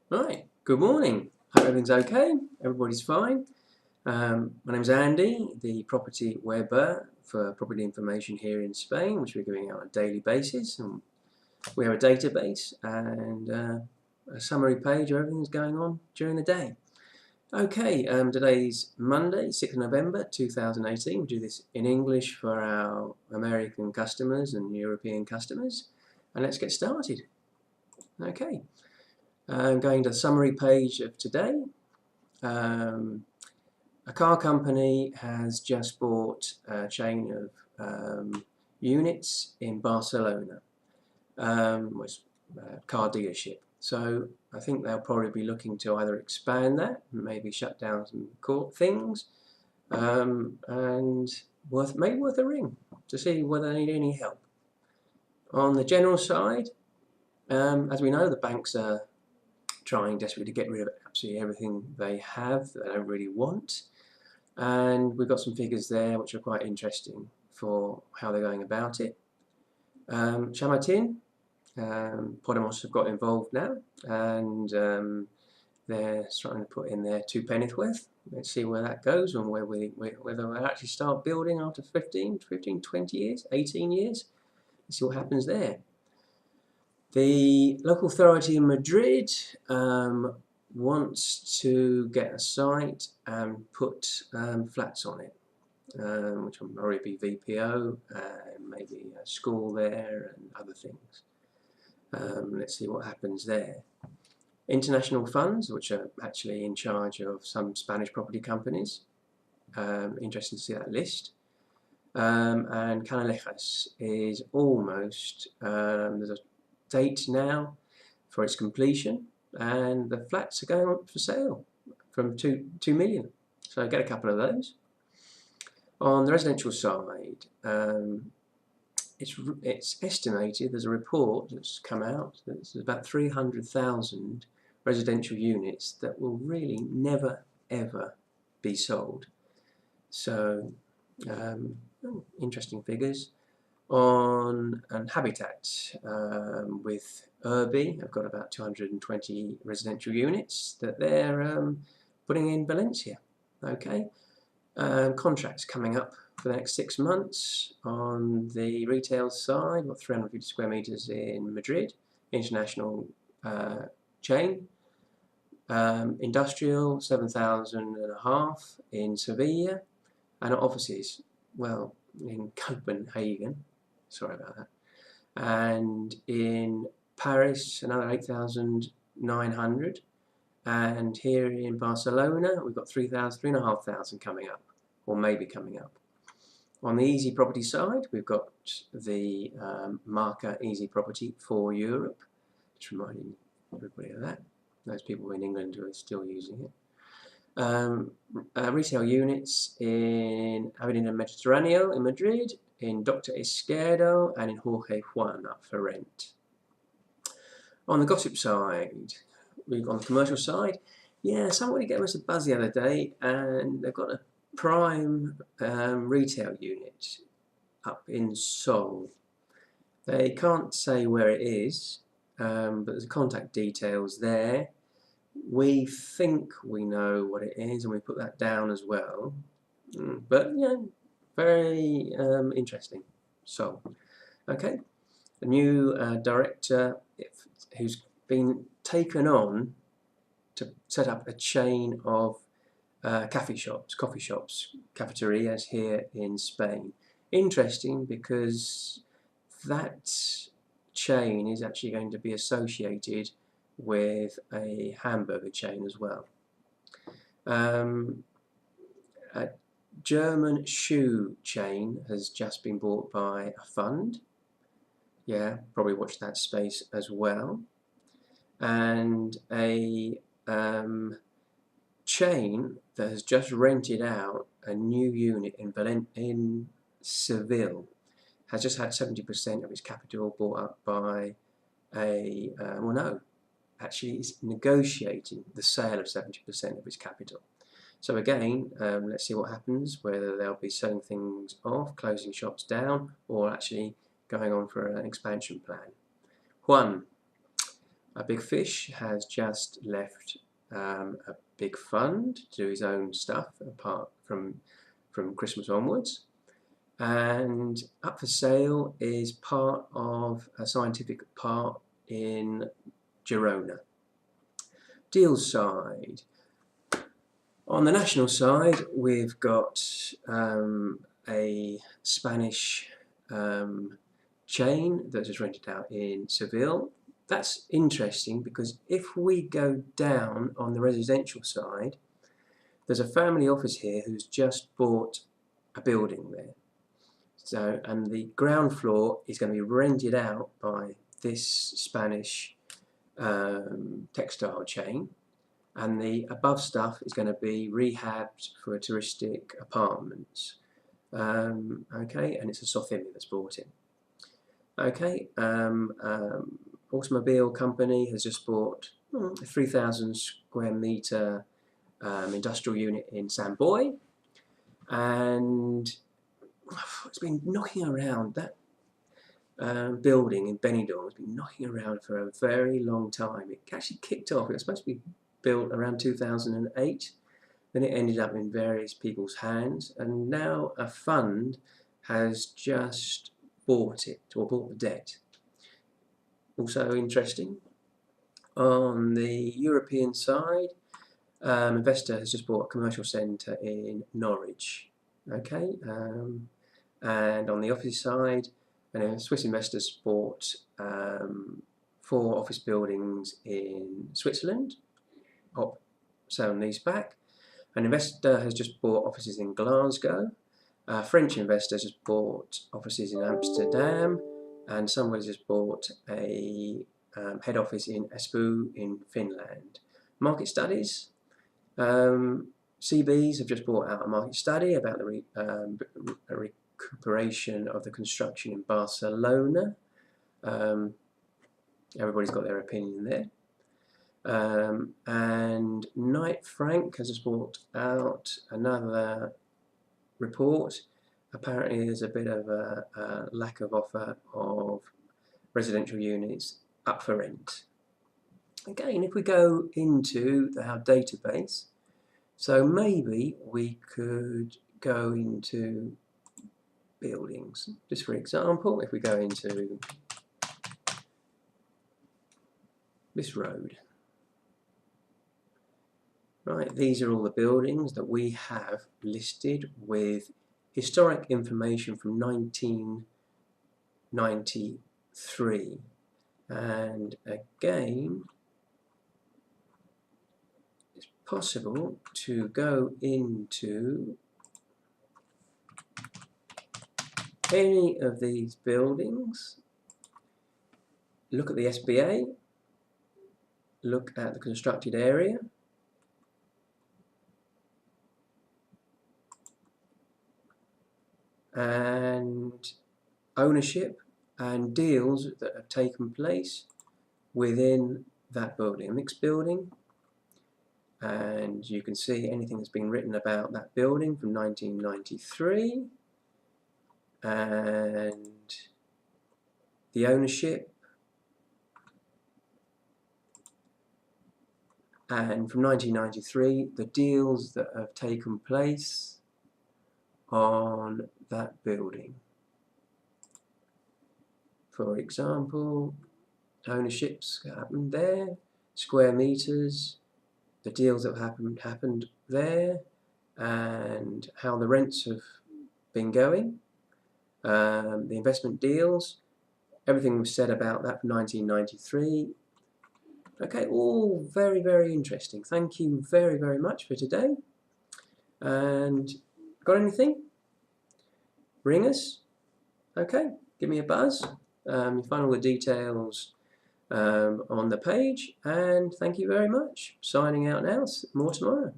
Right, good morning. Hope everything's okay. Everybody's fine. My name's Andy, the property Web-Ber for property information here in Spain, which we're giving out on a daily basis. And we have a database and a summary page of everything that's going on during the day. Okay, today's Monday, 6th of November 2018. We do this in English for our American customers and European customers. And let's get started. Okay. I'm going to the summary page of today. A car company has just bought a chain of units in Barcelona, which a car dealership. So I think they'll probably be looking to either expand that, maybe shut down some things, and maybe worth a ring to see whether they need any help. On the general side, as we know, the banks are trying desperately to get rid of absolutely everything they have that they don't really want. And we've got some figures there which are quite interesting for how they're going about it. Chamartin, Podemos have got involved now, and they're trying to put in their 2 penneth worth. Let's see where that goes and whether we'll actually start building after 15, 20 years, 18 years. Let's see what happens there. The local authority in Madrid wants to get a site and put flats on it, which will probably be VPO, and maybe a school there and other things. Let's see what happens there. International funds, which are actually in charge of some Spanish property companies. Interesting to see that list. And Canalejas is almost, there's a date now for its completion, and the flats are going up for sale from 2 million. So get a couple of those. On the residential side, it's estimated, there's a report that's come out, that there's about 300,000 residential units that will really never ever be sold. So interesting figures. On Habitat, with Urbi, I've got about 220 residential units that they're putting in Valencia. Okay, contracts coming up for the next 6 months. On the retail side, we've got 350 square meters in Madrid, international chain. Industrial, 7,500 in Sevilla, and offices, well, in Copenhagen, sorry about that, and in Paris another 8,900, and here in Barcelona we've got 3,500 coming up, or maybe coming up. On the easy property side, we've got the Marca Easy Property for Europe, just reminding everybody of that, those people in England who are still using it. Retail units in Avenida Mediterráneo in Madrid, in Dr. Izquierdo, and in Jorge Juan up for rent. On the gossip side, on the commercial side, yeah, somebody gave us a buzz the other day, and they've got a prime retail unit up in Seoul. They can't say where it is, but there's contact details there. We think we know what it is, and we put that down as well. But yeah, very interesting. So, okay, a new director who's been taken on to set up a chain of coffee shops, cafeterias here in Spain. Interesting because that chain is actually going to be associated with a hamburger chain as well. A German shoe chain has just been bought by a fund. Yeah, probably watch that space as well. And a chain that has just rented out a new unit in Seville, has just had 70% of its capital bought up by a, well no, actually is negotiating the sale of 70% of its capital. So again, let's see what happens, whether they'll be selling things off, closing shops down, or actually going on for an expansion plan. Juan, A big fish has just left a big fund to do his own stuff apart from Christmas onwards. And up for sale is part of a scientific park in Girona. Deals side. On the national side, we've got a Spanish chain that is rented out in Seville. That's interesting because if we go down on the residential side, there's a family office here who's just bought a building there. So, and the ground floor is going to be rented out by this Spanish textile chain, and the above stuff is going to be rehabbed for touristic apartments. Okay, and it's a Socimi that's bought it. Okay, automobile company has just bought a 3,000 square metre industrial unit in Samboy, and it's been knocking around. That building in Benidorm has been knocking around for a very long time. It actually kicked off. It was supposed to be built around 2008. Then it ended up in various people's hands, and now a fund has just bought it, or bought the debt. Also interesting, on the European side, investor has just bought a commercial centre in Norwich. Okay, and on the office side, a Swiss investor's bought 4 office buildings in Switzerland, sale and lease back. An investor has just bought offices in Glasgow. A French investor has just bought offices in Amsterdam, and somebody's just bought a head office in Espoo in Finland. Market studies. CBs have just brought out a market study about the recuperation of the construction in Barcelona. Everybody's got their opinion there. And Knight Frank has just brought out another report. Apparently there's a bit of a lack of offer of residential units up for rent. Again, if we go into our database, so maybe we could go into buildings. Just for example, if we go into this road. Right, these are all the buildings that we have listed with historic information from 1993. And again, it's possible to go into any of these buildings, look at the SBA, look at the constructed area, and ownership and deals that have taken place within that building, a mixed building, and you can see anything that's been written about that building from 1993, and the ownership, and from 1993 the deals that have taken place on that building. For example, ownerships happened there, square meters, the deals that happened there, and how the rents have been going, the investment deals, everything was said about that from 1993. Okay, all very, very interesting. Thank you very, very much for today. And got anything? Ring us. Okay, give me a buzz. You find all the details on the page, and thank you very much. Signing out now. More tomorrow.